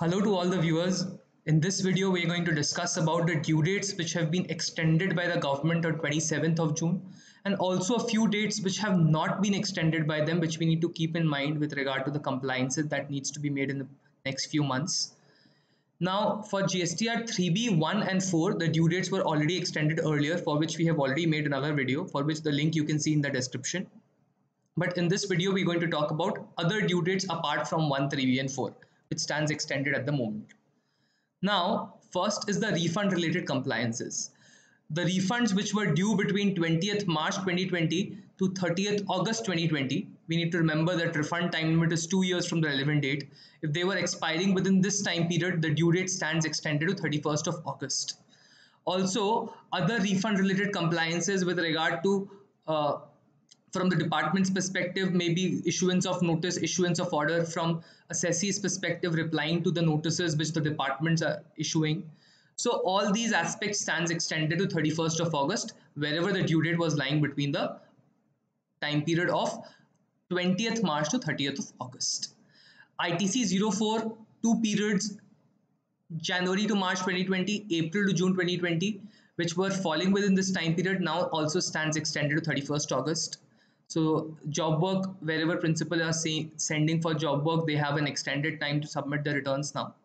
Hello to all the viewers. In this video, we are going to discuss about the due dates which have been extended by the government on 27th of June, and also a few dates which have not been extended by them, which we need to keep in mind with regard to the compliances that needs to be made in the next few months. Now, for GSTR 3B, 1 and 4, the due dates were already extended earlier, for which we have already made another video, for which the link you can see in the description. But in this video, we're going to talk about other due dates apart from 1, 3B and 4, which stands extended at the moment. Now, first is the refund related compliances. The refunds which were due between 20th March 2020 to 30th August 2020, we need to remember that refund time limit is 2 years from the relevant date. If they were expiring within this time period, the due date stands extended to 31st of August. Also, other refund related compliances with regard to from the department's perspective, maybe issuance of notice, issuance of order; from assessee's perspective, replying to the notices which the departments are issuing. So all these aspects stands extended to 31st of August, wherever the due date was lying between the time period of 20th March to 30th of August. ITC 04, two periods, January to March 2020, April to June 2020, which were falling within this time period, now also stands extended to 31st August. So job work, wherever principal are sending for job work, they have an extended time to submit the returns now.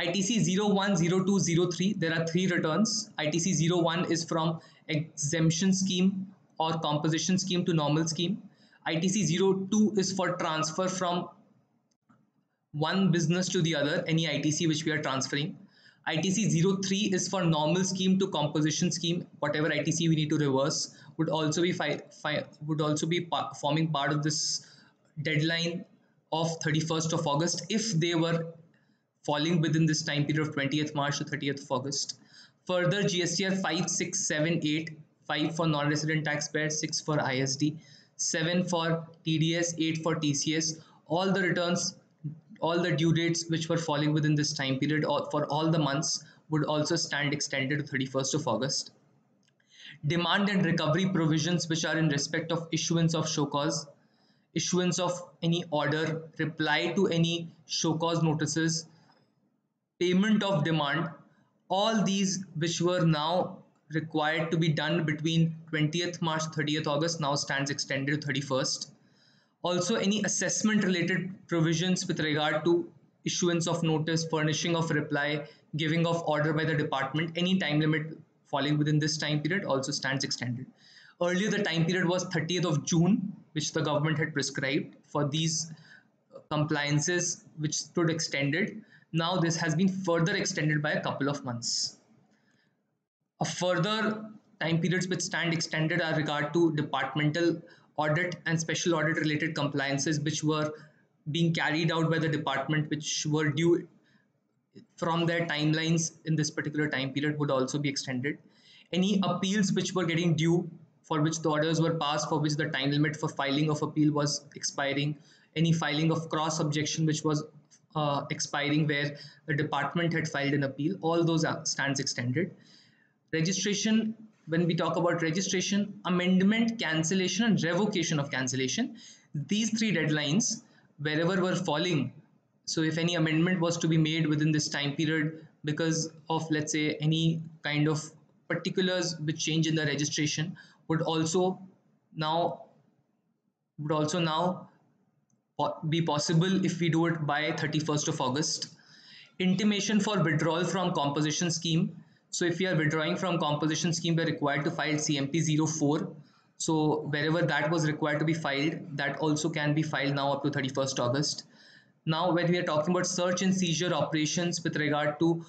ITC 01, 02, 03, there are three returns. ITC 01 is from exemption scheme or composition scheme to normal scheme. ITC 02 is for transfer from one business to the other, any ITC which we are transferring. ITC 03 is for normal scheme to composition scheme. Whatever ITC we need to reverse would also be forming part of this deadline of 31st of August if they were falling within this time period of 20th March to 30th of August. Further, GSTR 5, 6, 7, 8, 5 for non-resident taxpayers, 6 for ISD, 7 for TDS, 8 for TCS, all the returns, all the due dates which were falling within this time period or for all the months would also stand extended to 31st of August. Demand and recovery provisions which are in respect of issuance of show cause, issuance of any order, reply to any show cause notices, payment of demand, all these which were now required to be done between 20th March 30th August now stands extended to 31st. Also, any assessment related provisions with regard to issuance of notice, furnishing of reply, giving of order by the department, any time limit falling within this time period also stands extended. Earlier, the time period was 30th of June, which the government had prescribed for these compliances, which stood extended. Now, this has been further extended by a couple of months. A further time periods which stand extended are regard to departmental audit and special audit related compliances which were being carried out by the department, which were due from their timelines in this particular time period would also be extended. Any appeals which were getting due, for which the orders were passed, for which the time limit for filing of appeal was expiring, any filing of cross objection which was expiring where the department had filed an appeal, all those stands extended. Registration, when we talk about registration, amendment, cancellation and revocation of cancellation, these three deadlines wherever were falling, so if any amendment was to be made within this time period because of, let's say, any kind of particulars which change in the registration would also now be possible if we do it by 31st of August. Intimation for withdrawal from composition scheme. So if we are withdrawing from composition scheme, we are required to file CMP 04. So wherever that was required to be filed, that also can be filed now up to 31st August. Now, when we are talking about search and seizure operations with regard to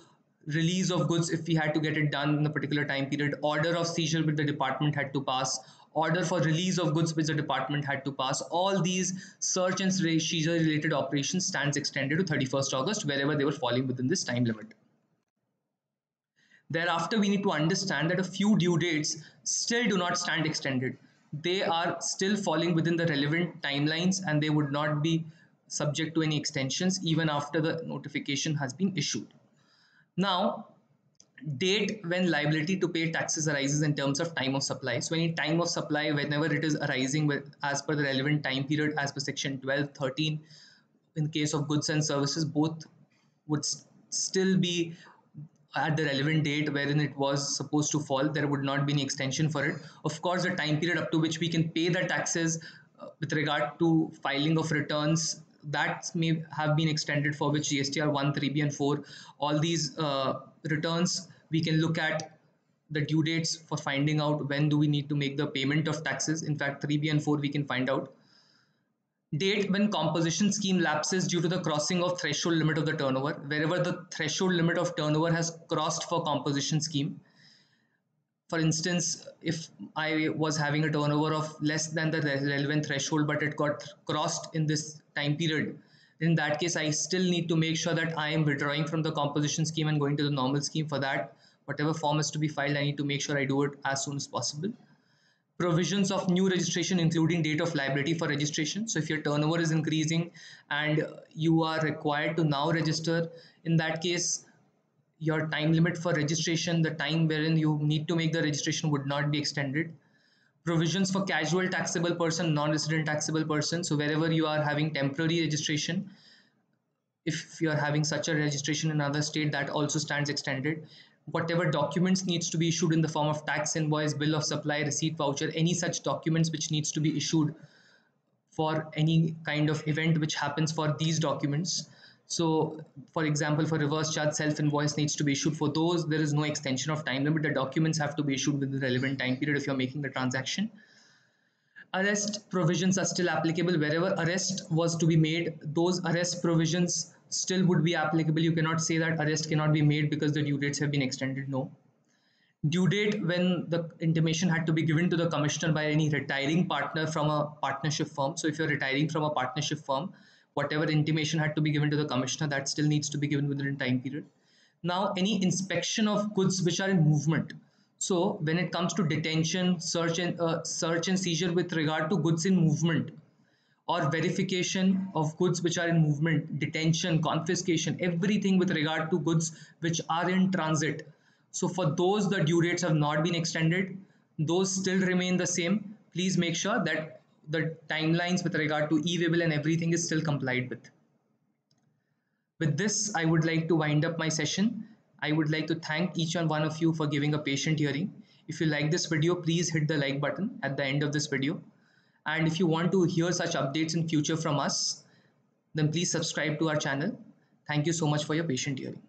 release of goods, if we had to get it done in a particular time period, order of seizure which the department had to pass, order for release of goods which the department had to pass, all these search and seizure related operations stands extended to 31st August wherever they were falling within this time limit. Thereafter, we need to understand that a few due dates still do not stand extended. They are still falling within the relevant timelines and they would not be subject to any extensions even after the notification has been issued. Now, date when liability to pay taxes arises in terms of time of supply. So any time of supply, whenever it is arising as per the relevant time period as per section 12, 13, in case of goods and services, both would still be at the relevant date wherein it was supposed to fall. There would not be any extension for it. Of course, the time period up to which we can pay the taxes with regard to filing of returns, that may have been extended, for which GSTR 1, 3B, and 4, all these returns, we can look at the due dates for finding out when do we need to make the payment of taxes. In fact, 3B and 4 we can find out. Date when composition scheme lapses due to the crossing of threshold limit of the turnover. Wherever the threshold limit of turnover has crossed for composition scheme, for instance, if I was having a turnover of less than the relevant threshold, but it got crossed in this time period, in that case, I still need to make sure that I am withdrawing from the composition scheme and going to the normal scheme. For that, whatever form is to be filed, I need to make sure I do it as soon as possible. Provisions of new registration, including date of liability for registration. So if your turnover is increasing and you are required to now register, in that case, your time limit for registration, the time wherein you need to make the registration, would not be extended. Provisions for casual taxable person, non-resident taxable person. So wherever you are having temporary registration, if you are having such a registration in another state, that also stands extended. Whatever documents needs to be issued in the form of tax invoice, bill of supply, receipt, voucher, any such documents which needs to be issued for any kind of event which happens for these documents. So for example, for reverse charge, self invoice needs to be issued. For those, there is no extension of time limit. The documents have to be issued within the relevant time period if you're making the transaction. Arrest provisions are still applicable. Wherever arrest was to be made, those arrest provisions still would be applicable. You cannot say that arrest cannot be made because the due dates have been extended. No. Due date when the intimation had to be given to the commissioner by any retiring partner from a partnership firm. So if you're retiring from a partnership firm, whatever intimation had to be given to the commissioner, that still needs to be given within time period. Now, any inspection of goods which are in movement. So when it comes to detention, search and seizure with regard to goods in movement, or verification of goods which are in movement, detention, confiscation, everything with regard to goods which are in transit. So for those, the due dates have not been extended. Those still remain the same. Please make sure that the timelines with regard to e-waybill and everything is still complied with. With this, I would like to wind up my session. I would like to thank each and one of you for giving a patient hearing. If you like this video, please hit the like button at the end of this video. And if you want to hear such updates in future from us, then please subscribe to our channel. Thank you so much for your patient hearing.